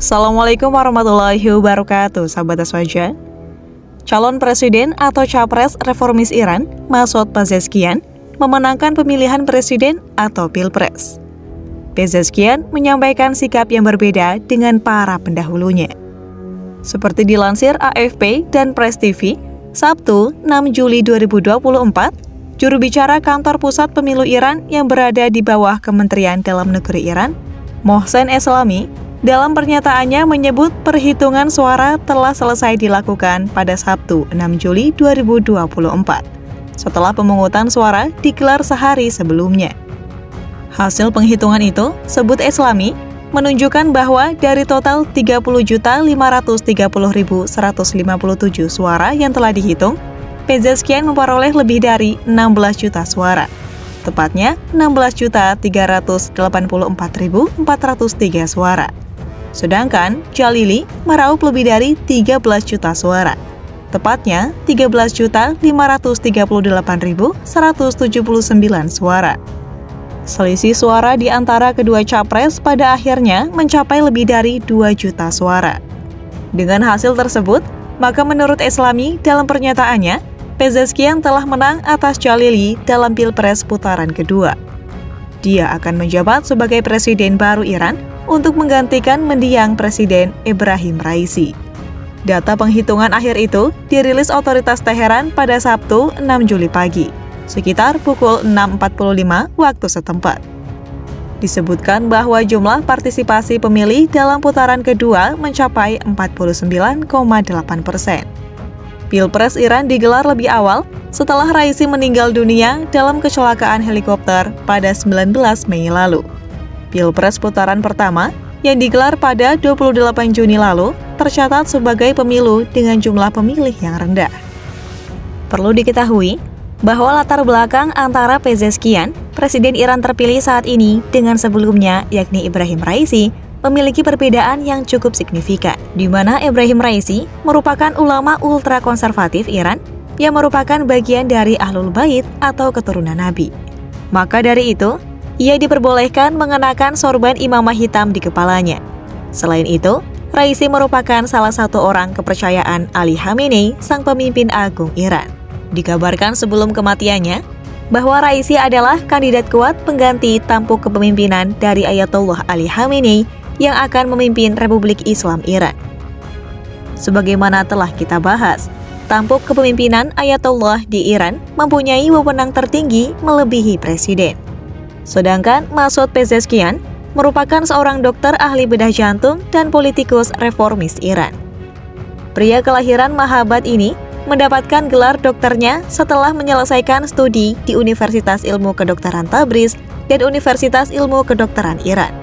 Assalamualaikum warahmatullahi wabarakatuh, sahabat Aswaja. Calon presiden atau capres reformis Iran, Masoud Pezeshkian, memenangkan pemilihan presiden atau pilpres. Pezeshkian menyampaikan sikap yang berbeda dengan para pendahulunya. Seperti dilansir AFP dan Press TV, Sabtu 6 Juli 2024, juru bicara kantor pusat pemilu Iran yang berada di bawah Kementerian Dalam Negeri Iran, Mohsen Eslami, dalam pernyataannya menyebut perhitungan suara telah selesai dilakukan pada Sabtu 6 Juli 2024, setelah pemungutan suara digelar sehari sebelumnya. Hasil penghitungan itu, sebut Eslami, menunjukkan bahwa dari total 30.530.157 suara yang telah dihitung, Pezeshkian memperoleh lebih dari 16 juta suara. Tepatnya 16.384.403 suara. Sedangkan Jalili meraup lebih dari 13 juta suara, tepatnya 13.538.179 suara. Selisih suara di antara kedua capres pada akhirnya mencapai lebih dari 2 juta suara. Dengan hasil tersebut, maka menurut Eslami dalam pernyataannya, Pezeshkian telah menang atas Jalili dalam Pilpres putaran kedua. Dia akan menjabat sebagai presiden baru Iran untuk menggantikan mendiang Presiden Ebrahim Raisi. Data penghitungan akhir itu dirilis otoritas Teheran pada Sabtu 6 Juli pagi, sekitar pukul 6.45 waktu setempat. Disebutkan bahwa jumlah partisipasi pemilih dalam putaran kedua mencapai 49,8%. Pilpres Iran digelar lebih awal setelah Raisi meninggal dunia dalam kecelakaan helikopter pada 19 Mei lalu. Pilpres putaran pertama yang digelar pada 28 Juni lalu tercatat sebagai pemilu dengan jumlah pemilih yang rendah. Perlu diketahui bahwa latar belakang antara Pezeshkian, presiden Iran terpilih saat ini, dengan sebelumnya yakni Ebrahim Raisi, memiliki perbedaan yang cukup signifikan, di mana Ebrahim Raisi merupakan ulama ultra-konservatif Iran yang merupakan bagian dari Ahlul Bait atau keturunan Nabi. Maka dari itu, ia diperbolehkan mengenakan sorban imamah hitam di kepalanya. Selain itu, Raisi merupakan salah satu orang kepercayaan Ali Khamenei, sang pemimpin agung Iran. Dikabarkan sebelum kematiannya, bahwa Raisi adalah kandidat kuat pengganti tampuk kepemimpinan dari Ayatollah Ali Khamenei yang akan memimpin Republik Islam Iran. Sebagaimana telah kita bahas, tampuk kepemimpinan Ayatollah di Iran mempunyai wewenang tertinggi melebihi presiden. Sedangkan Masoud Pezeshkian merupakan seorang dokter ahli bedah jantung dan politikus reformis Iran. Pria kelahiran Mahabad ini mendapatkan gelar dokternya setelah menyelesaikan studi di Universitas Ilmu Kedokteran Tabriz dan Universitas Ilmu Kedokteran Iran.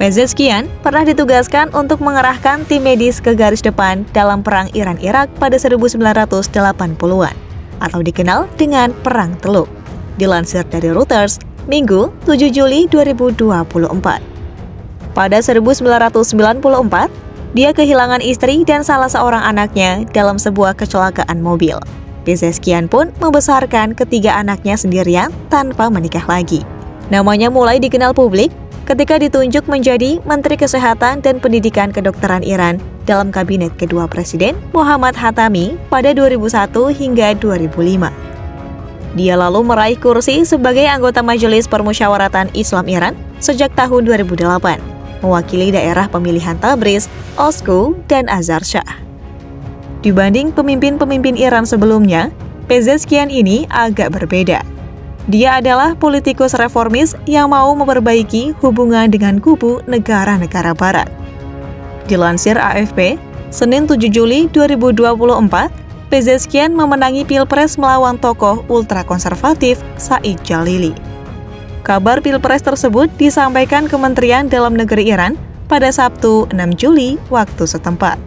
Pezeshkian pernah ditugaskan untuk mengerahkan tim medis ke garis depan dalam Perang Iran-Irak pada 1980-an, atau dikenal dengan Perang Teluk. Dilansir dari Reuters, Minggu 7 Juli 2024. Pada 1994, dia kehilangan istri dan salah seorang anaknya dalam sebuah kecelakaan mobil. Pezeshkian pun membesarkan ketiga anaknya sendirian tanpa menikah lagi. Namanya mulai dikenal publik ketika ditunjuk menjadi Menteri Kesehatan dan Pendidikan Kedokteran Iran dalam kabinet kedua Presiden Muhammad Khatami pada 2001 hingga 2005. Dia lalu meraih kursi sebagai anggota Majelis Permusyawaratan Islam Iran sejak tahun 2008, mewakili daerah pemilihan Tabriz, Osku, dan Azar Shah. Dibanding pemimpin-pemimpin Iran sebelumnya, Pezeshkian ini agak berbeda. Dia adalah politikus reformis yang mau memperbaiki hubungan dengan kubu negara-negara barat. Dilansir AFP, Senin 7 Juli 2024, Pezeshkian memenangi Pilpres melawan tokoh ultrakonservatif Said Jalili. Kabar Pilpres tersebut disampaikan Kementerian Dalam Negeri Iran pada Sabtu 6 Juli waktu setempat.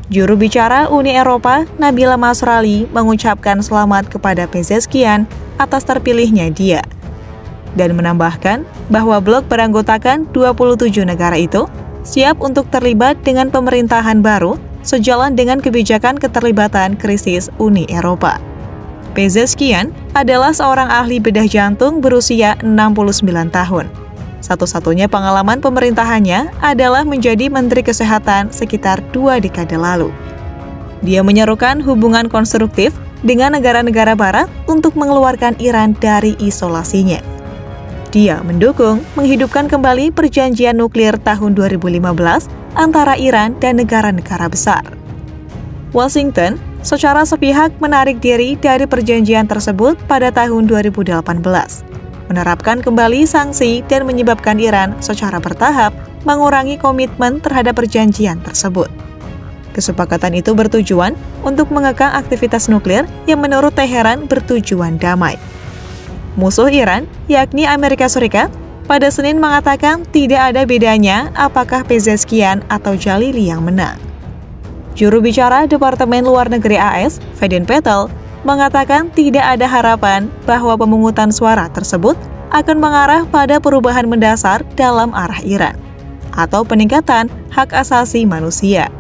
Juru bicara Uni Eropa, Nabila Masrali, mengucapkan selamat kepada Pezeshkian atas terpilihnya dia, dan menambahkan bahwa blok beranggotakan 27 negara itu siap untuk terlibat dengan pemerintahan baru sejalan dengan kebijakan keterlibatan krisis Uni Eropa. Pezeshkian adalah seorang ahli bedah jantung berusia 69 tahun. Satu-satunya pengalaman pemerintahannya adalah menjadi Menteri Kesehatan sekitar 2 dekade lalu. Dia menyerukan hubungan konstruktif dengan negara-negara barat untuk mengeluarkan Iran dari isolasinya. Dia mendukung menghidupkan kembali perjanjian nuklir tahun 2015 antara Iran dan negara-negara besar. Washington secara sepihak menarik diri dari perjanjian tersebut pada tahun 2018, menerapkan kembali sanksi dan menyebabkan Iran secara bertahap mengurangi komitmen terhadap perjanjian tersebut. Kesepakatan itu bertujuan untuk mengekang aktivitas nuklir yang menurut Teheran bertujuan damai. Musuh Iran, yakni Amerika Serikat, pada Senin mengatakan tidak ada bedanya apakah Pezeshkian atau Jalili yang menang. Juru bicara Departemen Luar Negeri AS, Vedant Patel, mengatakan tidak ada harapan bahwa pemungutan suara tersebut akan mengarah pada perubahan mendasar dalam arah Iran atau peningkatan hak asasi manusia.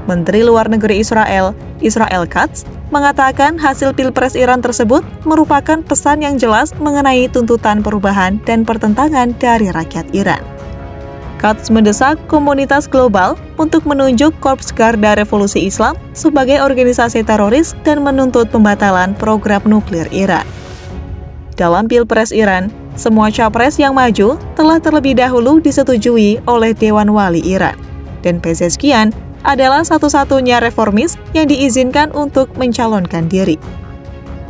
Menteri Luar Negeri Israel, Israel Katz, mengatakan hasil Pilpres Iran tersebut merupakan pesan yang jelas mengenai tuntutan perubahan dan pertentangan dari rakyat Iran. Katz mendesak komunitas global untuk menunjuk Korps Garda Revolusi Islam sebagai organisasi teroris dan menuntut pembatalan program nuklir Iran. Dalam Pilpres Iran, semua capres yang maju telah terlebih dahulu disetujui oleh Dewan Wali Iran, dan Pezeshkian adalah satu-satunya reformis yang diizinkan untuk mencalonkan diri.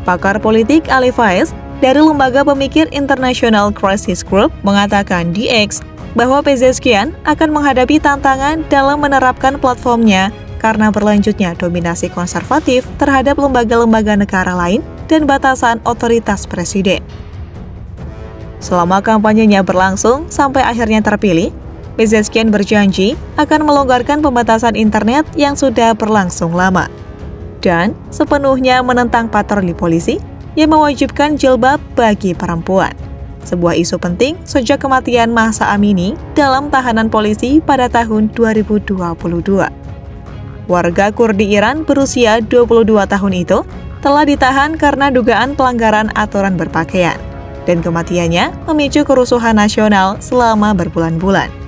Pakar politik Ali Faiz dari Lembaga Pemikir International Crisis Group mengatakan di X bahwa Pezeshkian akan menghadapi tantangan dalam menerapkan platformnya karena berlanjutnya dominasi konservatif terhadap lembaga-lembaga negara lain dan batasan otoritas presiden. Selama kampanyenya berlangsung sampai akhirnya terpilih, Pezeshkian berjanji akan melonggarkan pembatasan internet yang sudah berlangsung lama dan sepenuhnya menentang patroli polisi yang mewajibkan jilbab bagi perempuan, sebuah isu penting sejak kematian Mahsa Amini dalam tahanan polisi pada tahun 2022. Warga Kurdi Iran berusia 22 tahun itu telah ditahan karena dugaan pelanggaran aturan berpakaian, dan kematiannya memicu kerusuhan nasional selama berbulan-bulan.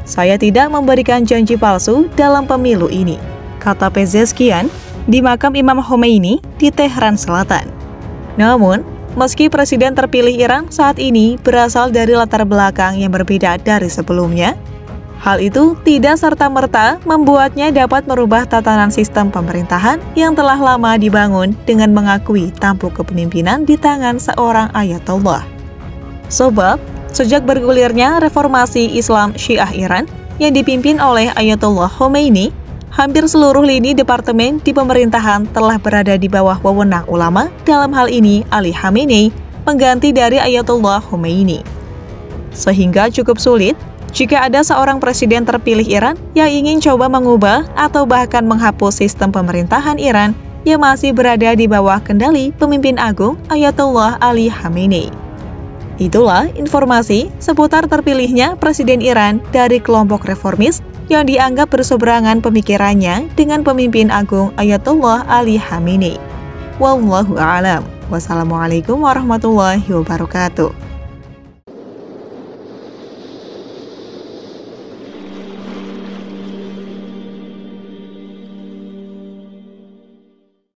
Saya tidak memberikan janji palsu dalam pemilu ini, kata Pezeshkian di makam Imam Khomeini di Tehran Selatan. Namun, meski presiden terpilih Iran saat ini berasal dari latar belakang yang berbeda dari sebelumnya, hal itu tidak serta-merta membuatnya dapat merubah tatanan sistem pemerintahan yang telah lama dibangun dengan mengakui tampuk kepemimpinan di tangan seorang ayatollah. Sebab, sejak bergulirnya reformasi Islam Syiah Iran yang dipimpin oleh Ayatollah Khomeini, hampir seluruh lini departemen di pemerintahan telah berada di bawah wewenang ulama, dalam hal ini Ali Khamenei, pengganti dari Ayatollah Khomeini. Sehingga cukup sulit jika ada seorang presiden terpilih Iran yang ingin coba mengubah atau bahkan menghapus sistem pemerintahan Iran yang masih berada di bawah kendali pemimpin agung Ayatollah Ali Khamenei. Itulah informasi seputar terpilihnya Presiden Iran dari kelompok reformis yang dianggap berseberangan pemikirannya dengan pemimpin agung Ayatollah Ali Khamenei. Wallahu a'lam. Wassalamualaikum warahmatullahi wabarakatuh.